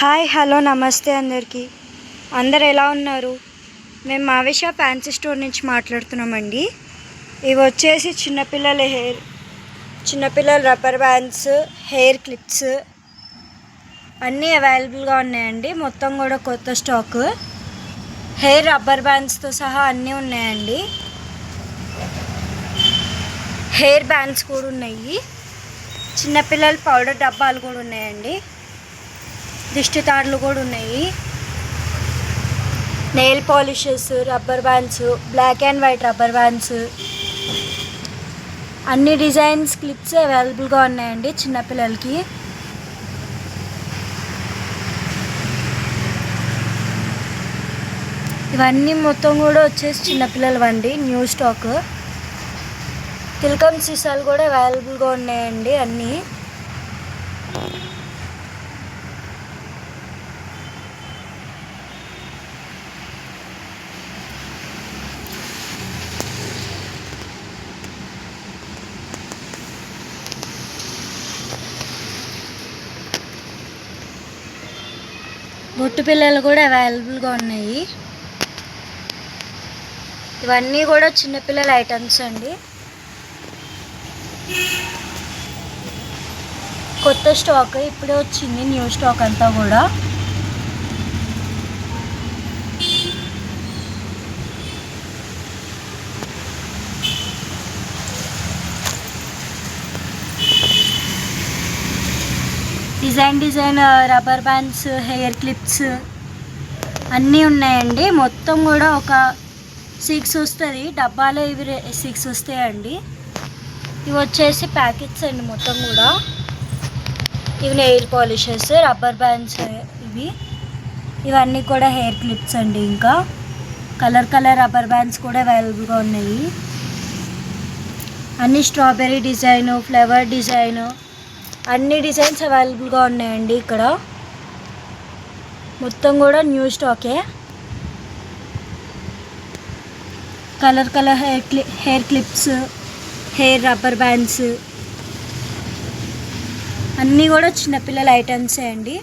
Hi hello నమస్తే అందరు ఎలా ఉన్నారు? మేము మావిష ఫ్యాన్సీ స్టోర్ నుంచి మాట్లాడుతున్నామండి. ఇవి వచ్చేసి చిన్నపిల్లల రబ్బర్ బ్యాండ్స్, హెయిర్ క్లిప్స్ అన్నీ అవైలబుల్గా ఉన్నాయండి. మొత్తం కూడా కొత్త స్టాక్. హెయిర్ రబ్బర్ బ్యాండ్స్తో సహా అన్నీ ఉన్నాయండి. హెయిర్ బ్యాండ్స్ కూడా ఉన్నాయి. చిన్నపిల్లల పౌడర్ డబ్బాలు కూడా ఉన్నాయండి. దిష్టి తాడులు కూడా ఉన్నాయి. Nail polishes, rubber bands, black and white rubber bands, అన్ని డిజైన్స్ క్లిప్స్ అవైలబుల్గా ఉన్నాయండి చిన్నపిల్లలకి. ఇవన్నీ మొత్తం కూడా వచ్చేసి చిన్నపిల్లలవండి, న్యూ స్టాక్. తిలకం సీసాలు కూడా అవైలబుల్గా ఉన్నాయండి అన్నీ. బొట్టు పిల్లలు కూడా అవైలబుల్గా ఉన్నాయి. ఇవన్నీ కూడా చిన్నపిల్లల ఐటమ్స్ అండి. కొత్త స్టాక్ ఇప్పుడే వచ్చింది, న్యూ స్టాక్ అంతా కూడా. Design rubber bands, hair clips అన్నీ ఉన్నాయండి. మొత్తం కూడా ఒక 6 వస్తుంది డబ్బాలో. ఇవి 6 వస్తాయండి. ఇవి వచ్చేసి ప్యాకెట్స్ అండి మొత్తం కూడా. ఇవి నెయిల్ పాలిషెస్, రబ్బర్ బ్యాండ్స్ ఇవన్నీ కూడా హెయిర్ క్లిప్స్ అండి. ఇంకా కలర్ రబ్బర్ బ్యాండ్స్ కూడా అవైలబుల్గా ఉన్నాయి. అన్నీ స్ట్రాబెర్రీ డిజైను, ఫ్లవర్ డిజైను, అన్ని డిజైన్స్ అవైలబుల్గా ఉన్నాయండి. ఇక్కడ మొత్తం కూడా న్యూ స్టాకే. Colour hair clips, hair rubber bands అన్నీ కూడా చిన్నపిల్లల ఐటమ్సే అండి.